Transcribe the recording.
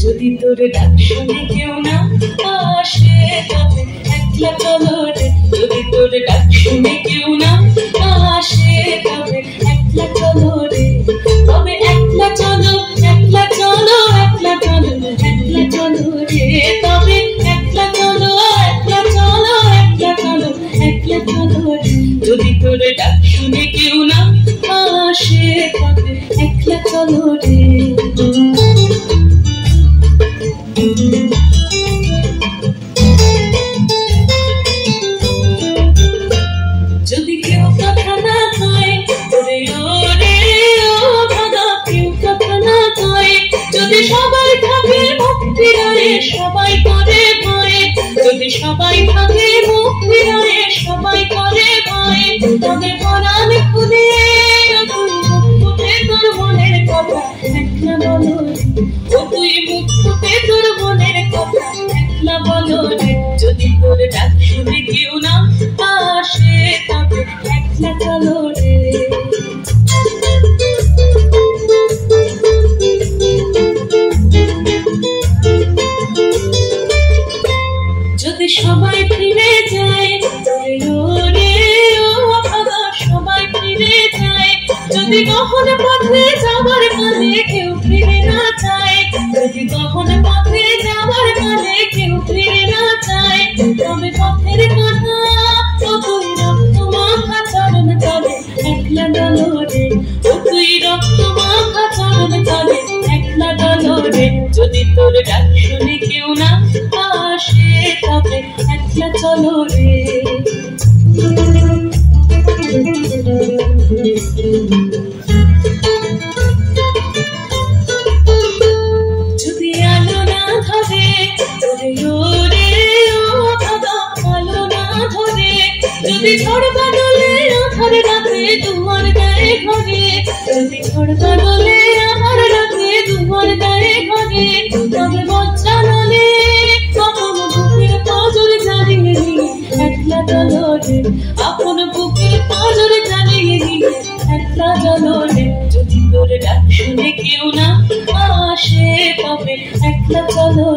যদি তোর ডাক শুনে কেউ না আসে তবে একলা চলো রে। যদি তোর ডাক শুনে কেউ না আসে তবে একলা চলো রে। তবে একলা চলো, একলা চলো, একলা চলো, একলা চলো রে। তবে একলা চলো, একলা চলো, একলা চলো, একলা চলো রে। যদি তোর ডাক শুনে কেউ না আসে তবে একলা চলো রে। যদি কেউ কথা না কয় ওরে ওরে ও ভাগা, কেউ কথা না কয়, যদি সবাই থাকে মুখ ফিরায়ে সবাই করে ভয়, যদি সবাই থাকে মুখ ফিরায়ে সবাই করে ভয়, তবে পরাণ খুলে তুই মুখ ফুটে তোর মনের কথা একলা বলো রে। ও তুই মুখ ফুটে তোর মনের কথা একলা বলো রে। যদি তোর ডাক শুনে কেউ না আসে তবে একলা চলো রে। যদি সবাই ফিরে যায় ওরে ওরে ও ভাগা, সবাই ফিরে যায়, যদি কখন পথে যাবার কালে কেউ ফিরে না চায়, যদি কখন পথে যাবার কালে কেউ ফিরে না চায়, তবে পথের কথা ও তুই রক্ত মাখা চরণ তলে একলা ডলো রে। ও তুই রক্ত মাখা চরণ তলে একলা ডলো রে। যদি তোর ডাক শুনে কেউ না আসে তবে একলা চলো রে। যদি আলো না ধরে ওরে ওরে ও ভাগা, আলো না ধরে, যদি ঝড় বাদলে আধার রাতে দুয়ার দেয় ঘরে, যদি ঝড় বাদলে আধার রাতে দুয়ার দেয় ঘরে, তবে মজ্জা নলে কখন বুকের পাঁজর জ্বালিয়ে নিয়ে একলা চলো রে। আপন বুকের পাঁজর জ্বালিয়ে নিয়ে একলা চলো রে। যদি তোর ডাক শুনে কেউ না আসে তবে একলা চলো